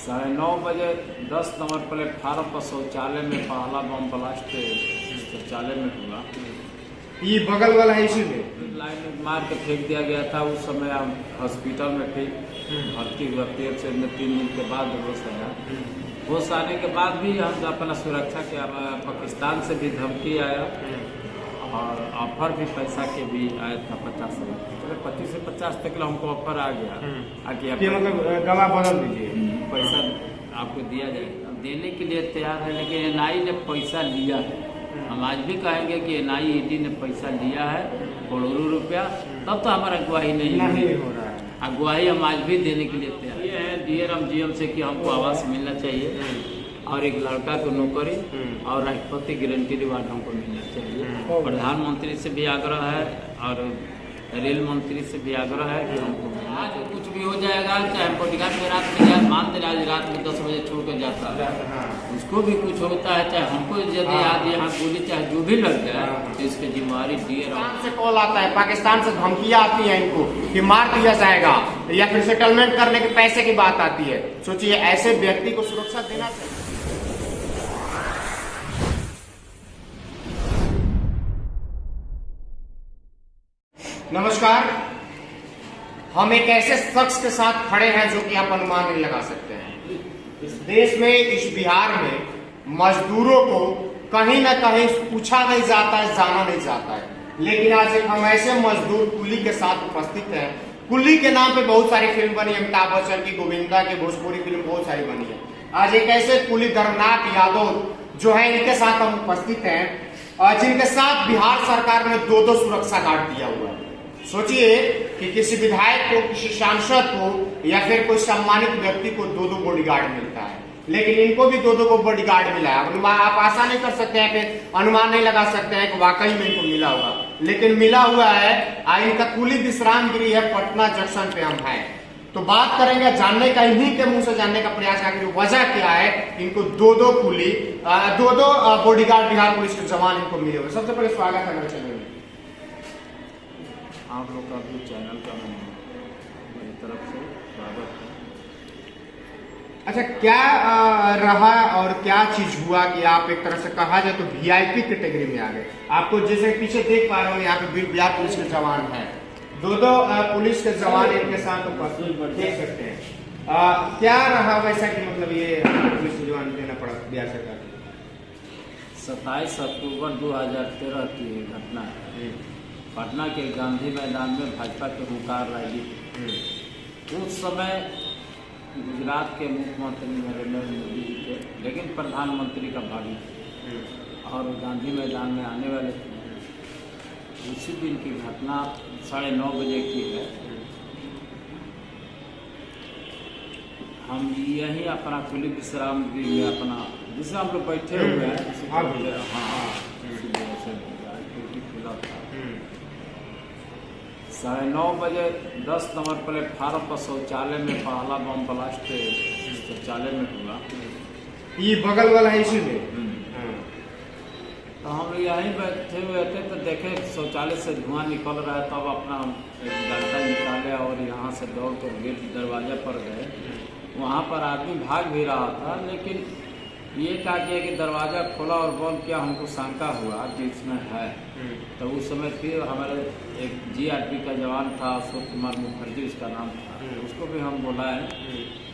9:30 10 number platform पर शौचालय में पहला बम ब्लास्ट शौचालय में हुआ। ये बगल वाला है, इसी में लाइन में मार के फेंक दिया गया था। उस समय हम हॉस्पिटल में थे, भर्ती हुआ। पेट से 3 दिन के बाद होश आया। होश आने के बाद भी हम अपना सुरक्षा के पाकिस्तान से भी धमकी आया और ऑफर भी पैसा के भी आया था 50 लाख, 25 से 50 तक हमको ऑफर आ गया। आगे मतलब गवाह बदल दीजिए, पैसा आपको दिया जाएगा। देने के लिए तैयार है, लेकिन एनआई ने पैसा लिया है। हम आज भी कहेंगे कि एनआई ईडी ने पैसा लिया है करोड़ों रुपया, तब तो हमारा गवाही नहीं हो रहा है। गवाही हम आज भी देने के लिए तैयार ये है डीएम जीएम से कि हमको आवास मिलना चाहिए और एक लड़का को नौकरी और राष्ट्रपति गारंटी रिवार्ड हमको मिलना चाहिए। प्रधानमंत्री से भी आग्रह है और रेल मंत्री से भी आग्रह है कि हमको आज कुछ भी हो जाएगा, चाहे बॉडीगार्ड में रात में जाए, मान दे आज रात में 10 बजे छोड़ कर जाता है, उसको भी कुछ होता है, चाहे हमको यदि आज यहाँ गोली चाहे जो भी लग जाए तो इसकी जिम्मेवारी डीएम से कॉल आता है, पाकिस्तान से धमकियां आती है इनको कि मार दिया जाएगा या फिर सेटलमेंट करने के पैसे की बात आती है। सोचिए ऐसे व्यक्ति को सुरक्षा देना चाहिए। नमस्कार, हम एक ऐसे शख्स के साथ खड़े हैं जो कि आप अनुमान नहीं लगा सकते हैं। इस देश में, इस बिहार में मजदूरों को कहीं ना कहीं पूछा नहीं जाता है, जाना नहीं जाता है। लेकिन आज एक हम ऐसे मजदूर कुली के साथ उपस्थित हैं। कुली के नाम पे बहुत सारी फिल्म बनी है, अमिताभ बच्चन की, गोविंदा की, भोजपुरी फिल्म बहुत सारी बनी है। आज एक ऐसे कुली धर्मनाथ यादव जो है, इनके साथ हम उपस्थित हैं, जिनके साथ बिहार सरकार ने 2-2 सुरक्षा गार्ड दिया हुआ है। सोचिए कि किसी विधायक को, किसी सांसद को या फिर कोई सम्मानित व्यक्ति को 2-2 बॉडीगार्ड मिलता है, लेकिन इनको भी 2-2 को बॉडीगार्ड मिला है। अनुमान आप आशा नहीं कर सकते हैं, फिर अनुमान नहीं लगा सकते हैं कि वाकई में इनको मिला होगा, लेकिन मिला हुआ है। इनका कुली विश्राम गृह है, पटना जंक्शन पे हम हैं। तो बात करेंगे, जानने का, इन्हीं के मुंह से जानने का प्रयास करेंगे वजह क्या है इनको 2-2 कुली, 2-2 बॉडीगार्ड बिहार पुलिस के जवान इनको मिले हुए। सबसे पहले स्वागत है मेरे चैनल में, आप लोग का भी चैनल का मेरी तरफ से स्वागत है। अच्छा, क्या रहा और क्या चीज हुआ कि आप एक तरह से कहा जाए तो वीआईपी कैटेगरी में आ गए? आपको जैसे पीछे देख पा रहे हो, यहाँ पे बिहार पुलिस के जवान हैं, 2-2 पुलिस के जवान इनके साथ उपस्थित देख सकते हैं। क्या रहा वैसा कि मतलब ये पुलिस के जवान देना पड़ा बिहार सरकार को? 27 अक्टूबर 2013 की घटना है। पटना के गांधी मैदान में भाजपा के हुंकार रैली थी। उस समय गुजरात के मुख्यमंत्री नरेंद्र मोदी जी थे, लेकिन प्रधानमंत्री का भागी और गांधी मैदान में आने वाले थे। उसी दिन की घटना 9:30 बजे की है। हम यही अपना कुली विश्राम गृह में अपना जिसे हम लोग बैठे हुए हैं, हाँ खुला था। 9:30 बजे 10 नंबर प्लेटफार्म पर शौचालय में पहला बम ब्लास्ट शौचालय में हुआ। ये बगल वाला है, इसी में तो हम यहीं बैठे हुए थे तो देखे शौचालय से धुआं निकल रहा है। तब अपना एक डंडा निकाले और यहाँ से दौड़ कर गेट दरवाजे पर गए। वहाँ पर आदमी भाग भी रहा था, लेकिन ये कहा गया कि दरवाज़ा खोला और बॉल किया। हमको शंका हुआ कि इसमें है। तो उस समय फिर हमारे एक जीआरपी का जवान था, अशोक कुमार मुखर्जी उसका नाम था, उसको भी हम बुलाए।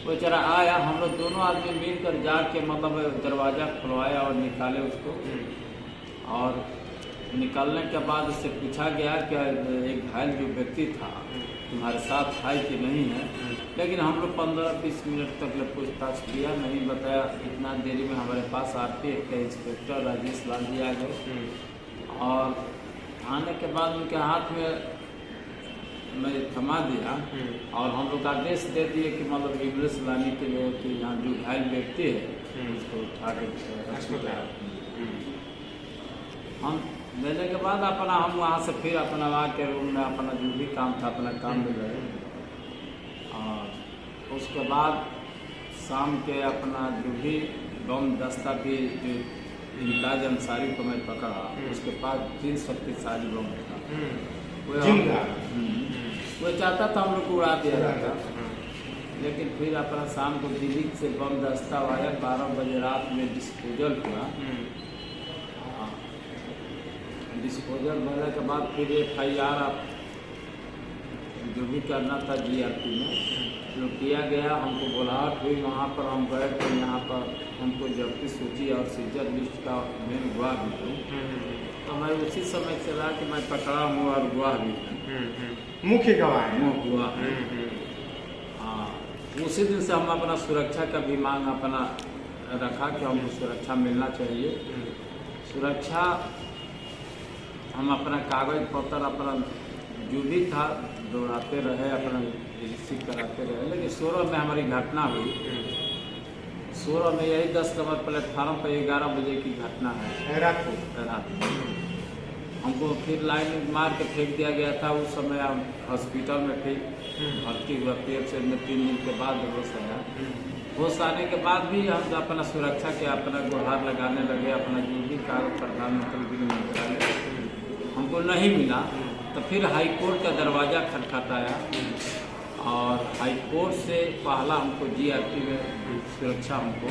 वो बेचारा आया, हम लोग दोनों आदमी मिलकर जाके मतलब दरवाज़ा खुलवाया और निकाले उसको। और निकलने के बाद उससे पूछा गया कि एक घायल जो व्यक्ति था तुम्हारे साथ है कि नहीं है, लेकिन हम लोग 15-20 मिनट तक पूछताछ किया, नहीं बताया। इतना देरी में हमारे पास आरपीएफ के इंस्पेक्टर राजेश लाल जी आ गए और आने के बाद उनके हाथ में मैं थमा दिया और हम लोग आदेश दे दिए कि मतलब एम्बुलेंस लाने के लिए कि यहाँ जो घायल व्यक्ति है उसको उठा के हम लेने के बाद अपना हम वहाँ से फिर अपना आके रूम में अपना जो भी काम था अपना काम में गए। और उसके बाद शाम के अपना जो भी बम दस्ता भी जो इम्ताज अंसारी को मैं पकड़ा, उसके पास 3 शक्तिशाली बम था। वो चाहता था हम लोग को उड़ा दिया जाता, लेकिन फिर अपना शाम को दिल्ली से बम दस्ता आया, 12 बजे रात में डिस्पोजल हुआ। डिस्पोजल होने के बाद फिर FIR आप जो भी करना था GRP में जो किया गया। हमको बुलाहट हुई, वहाँ पर हम गए तो यहाँ पर हमको जब्ती सूची और सीजर लिस्ट का मेन गवाह भी हूँ। तो मैं उसी समय चला कि मैं पकड़ा हूँ और गवाह भी हूँ, मुख्य गवाह है। मुख्य गवाह है। हाँ, उसी दिन से हम अपना सुरक्षा का भी मांग अपना रखा कि हमको सुरक्षा मिलना चाहिए। सुरक्षा हम अपना कागज पत्र अपना जो भी था दौड़ाते रहे, अपना रिसीव कराते रहे। लेकिन 16 में हमारी घटना हुई। 16 में यही 10 नंबर प्लेटफार्म पर 11 बजे की घटना है, रात को। हमको फिर लाइन मार के फेंक दिया गया था। उस समय हम हॉस्पिटल में थे, भर्ती हुआ। पेट से 3 दिन के बाद होश आया। होश आने के बाद भी हम अपना सुरक्षा के अपना गुहार लगाने लगे। अपना जो भी कार्य प्रधानमंत्री गृह मंत्रालय हमको नहीं मिला, तो फिर हाई कोर्ट का दरवाज़ा खटखटाया और हाई कोर्ट से पहला हमको GRP में सुरक्षा हमको,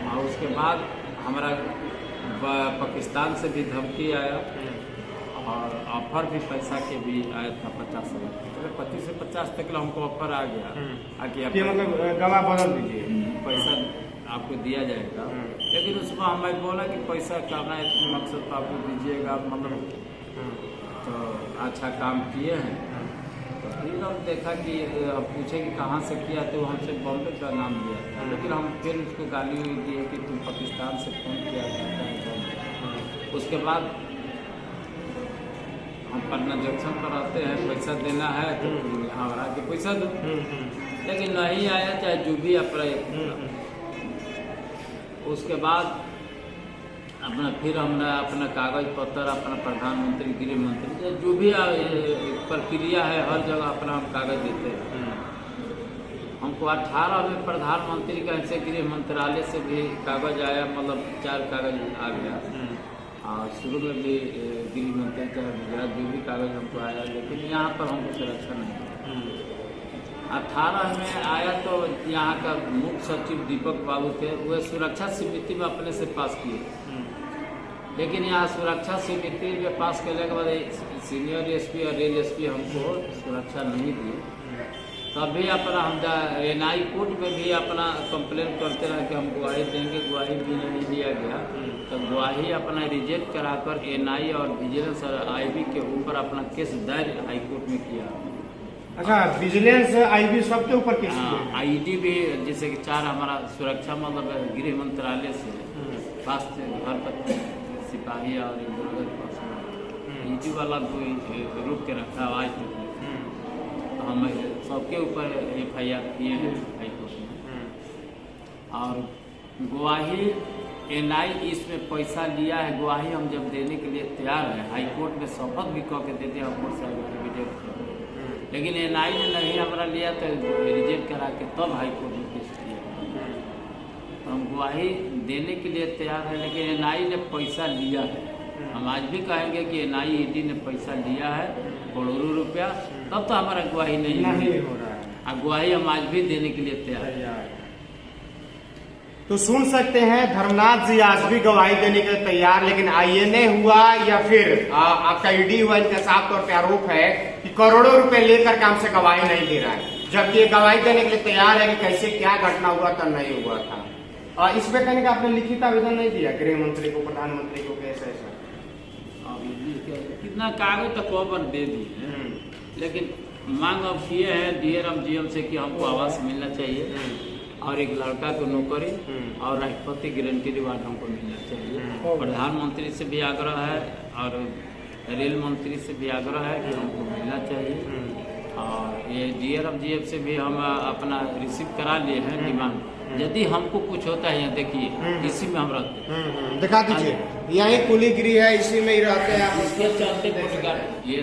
और उसके बाद हमारा पाकिस्तान से भी धमकी आया और ऑफर भी पैसा के भी आया था 50 लाख, 25 से 50 तक हमको ऑफर आ गया। आगे मतलब गवाह बदल दीजिए, पैसा आपको दिया जाएगा। लेकिन उसमें हमें बोला कि पैसा करना है, मकसद तो आपको दीजिएगा, मतलब तो अच्छा काम किए हैं। तो फिर हम देखा कि पूछे कि कहाँ से किया, तो हमसे बॉम्बे का नाम दिया था। लेकिन हम फिर उसको गाली दिए कि तुम पाकिस्तान से फोन किया था। उसके बाद हम पटना जंक्शन पर रहते हैं, पैसा देना है तो यहाँ आ के पैसा दो। लेकिन नहीं आया, चाहे जो भी अपना। उसके बाद अपना फिर हमने अपना कागज पत्र अपना प्रधानमंत्री गृह मंत्री जो भी प्रक्रिया है हर जगह अपना हम कागज देते हैं। हमको 18 में प्रधानमंत्री का ऐसे गृह मंत्रालय से भी कागज आया, मतलब 4 कागज आ गया। और शुरू में भी गृह मंत्री का गुजरात जो भी कागज हमको आया, लेकिन यहाँ पर हमको सुरक्षा नहीं। 18 में आया तो यहाँ का मुख्य सचिव दीपक बाबू थे, वह सुरक्षा समिति में अपने से पास किए। लेकिन यहाँ सुरक्षा समिति में पास करने के बाद सीनियर SP और रेल SP हमको सुरक्षा नहीं दी। तब भी अपना हम NI कोर्ट में भी अपना कंप्लेन करते रहे कि हम गवाही देंगे, गवाही भी नहीं दिया गया। तो गवाही अपना रिजेक्ट कराकर NI और विजिलेंस और IB के ऊपर अपना केस दायर हाई कोर्ट में किया। अच्छा, विजिलेंस IB सबके ऊपर केस? ID भी जैसे कि 4 हमारा सुरक्षा मतलब गृह मंत्रालय से पास घर तक सिपाही और ID वाला कोई रोक के रखा आज तक। हम सबके ऊपर FIR किए हैं हाई कोर्ट में। और गवाही NI इसमें पैसा लिया है, गवाही हम जब देने के लिए तैयार है, हाई कोर्ट में शपथ भी कह के देते हैं कोर्ट साहब रिजेक्ट कर। लेकिन NI ने नहीं हमारा लिया तो रिजेक्ट करा के तब हाई कोर्ट में केस किया। तो हम गवाही देने के लिए तैयार है, लेकिन NI ने पैसा लिया है। हम आज भी कहेंगे कि NI ED ने पैसा लिया है करोड़ों रुपया, तब तो हमारा गवाही नहीं हो रहा है। और गवाही हम आज भी देने के लिए तैयार है। तो सुन सकते हैं धर्मनाथ जी आज भी गवाही देने के लिए तैयार, लेकिन INA हुआ या फिर आपका ED हुआ, इनका साफ तौर पे आरोप है कि करोड़ों रुपए लेकर के हमसे गवाही नहीं दे रहा है, जबकि ये गवाही देने के लिए तैयार है कि कैसे क्या घटना हुआ था नहीं हुआ था। इस पे कहने का आपने लिखित आवेदन नहीं दिया गृह मंत्री को, प्रधानमंत्री को, कैसे ऐसा? कितना कागज तो कवर दे दिए, लेकिन मांग अब किए हैं DRM GM से कि हमको आवास मिलना चाहिए और एक लड़का को नौकरी और राष्ट्रपति गारंटी रिवार्ड हमको मिलना चाहिए। प्रधानमंत्री से भी आग्रह है और रेल मंत्री से भी आग्रह है कि हमको मिलना चाहिए। और ये DRM GM से भी हम अपना रिसीव करा लिए हैं डिमांड। यदि हमको कुछ होता है, यहाँ देखिए इसी में हम रहते हैं, दिखा दीजिए, यही कुलीगिरी है, इसी में ही रहते हैं। इसके चलते बोडीगार्ड ये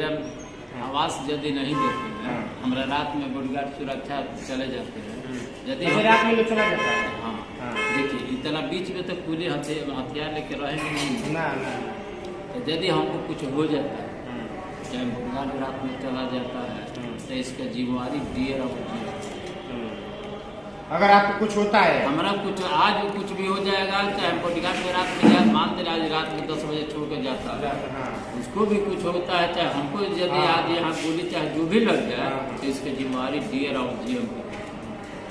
आवास यदि नहीं देते हैं, हमारा रात में बोडीगार्ड सुरक्षा चले जाते हैं। यदि रात में चला जाता है, हाँ देखिए इतना बीच में तो कुली हथियार लेके रहेंगे नहीं ना। तो यदि हमको कुछ हो जाता है, चाहे बोडीगार्ड रात में चला जाता है, तो इसका जिम्मेवारी DA और GM। अगर आपको कुछ होता है, हमारा कुछ आज कुछ भी हो जाएगा, चाहे बॉडीगार्ड में रात में जाए, मान दे आज रात में 10 बजे छोड़ के जाता है, उसको भी कुछ होता है, चाहे हमको यदि आज यहाँ गोली चाहे जो भी लग जाए, तो इसकी जिम्मेवारी DA और GM की।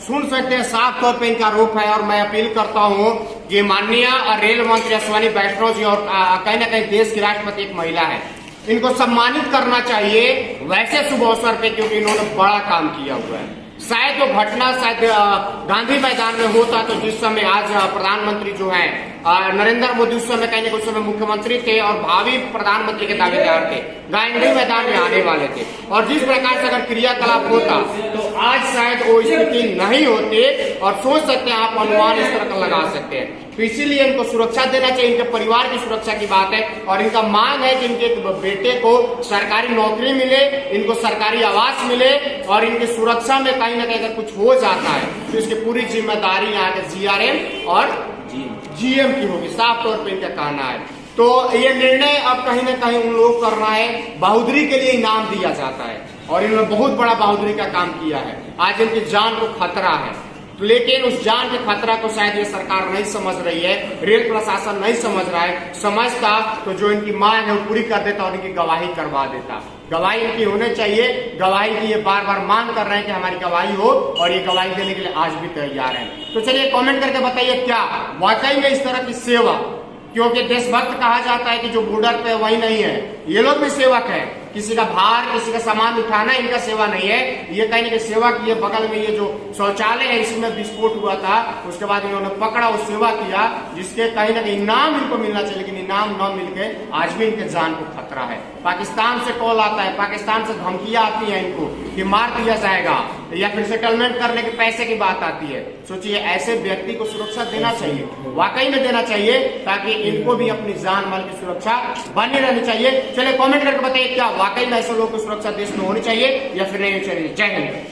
सुन सकते हैं साफ तौर पे इनका आरोप है। और मैं अपील करता हूं कि माननीय रेल मंत्री अश्विनी वैष्णव जी और कहीं ना कहीं देश की राष्ट्रपति एक महिला है, इनको सम्मानित करना चाहिए वैसे शुभ अवसर पे, क्योंकि इन्होंने बड़ा काम किया हुआ है। शायद वो घटना शायद गांधी मैदान में होता तो जिस समय आज प्रधानमंत्री जो है नरेंद्र मोदी उस समय कहीं ना उस समय मुख्यमंत्री थे और भावी प्रधानमंत्री के दावेदार थे, गांधी मैदान में आने वाले थे, और जिस प्रकार से अगर क्रियाकलाप होता तो आज शायद वो स्थिति नहीं होती। और सोच सकते हैं आप, अनुमान इस तरह का लगा सकते हैं। तो इसीलिए इनको सुरक्षा देना चाहिए, इनके परिवार की सुरक्षा की बात है। और इनका मांग है कि इनके बेटे को सरकारी नौकरी मिले, इनको सरकारी आवास मिले, और इनकी सुरक्षा में कहीं ना कहीं अगर कुछ हो जाता है तो इसकी पूरी जिम्मेदारी यहाँ के GRM और GM की होगी, साफ तौर पे इनका कहना है। तो ये निर्णय अब कहीं ना कहीं उन लोग कर रहा है, बहादुरी के लिए इनाम दिया जाता है, और इन्होंने बहुत बड़ा बहादुरी का काम किया है। आज इनकी जान को खतरा है, लेकिन उस जान के खतरा को शायद ये सरकार नहीं समझ रही है, रेल प्रशासन नहीं समझ रहा है। समझता तो जो इनकी मांग है वो पूरी कर देता और इनकी गवाही करवा देता। गवाही इनकी होनी चाहिए, गवाही की ये बार बार मांग कर रहे हैं कि हमारी गवाही हो, और ये गवाही देने के लिए आज भी तैयार है। तो चलिए कमेंट करके बताइए, क्या वाकई में इस तरह की सेवा, क्योंकि देशभक्त कहा जाता है कि जो बॉर्डर पे वही नहीं है, ये लोग भी सेवक है। किसी का भार, किसी का सामान उठाना इनका सेवा नहीं है, ये कहीं ना सेवा की है। बगल में ये जो शौचालय है इसमें विस्फोट हुआ था, उसके बाद इन्होंने पकड़ा और सेवा किया, जिसके कहीं ना कहीं इनाम इनको मिलना चाहिए, लेकिन इनाम न मिलके आज भी इनके जान को खतरा है। पाकिस्तान से कॉल आता है, पाकिस्तान से धमकियां आती हैं इनको कि मार दिया जाएगा, या फिर सेटलमेंट करने के पैसे की बात आती है। सोचिए, ऐसे व्यक्ति को सुरक्षा देना चाहिए, वाकई में देना चाहिए, ताकि इनको भी अपनी जान माल की सुरक्षा बनी रहनी चाहिए। चलिए कमेंट करके बताइए, क्या वाकई में ऐसे लोगों को सुरक्षा देश में होनी चाहिए या फिर नहीं होनी चाहिए। जय हिंद।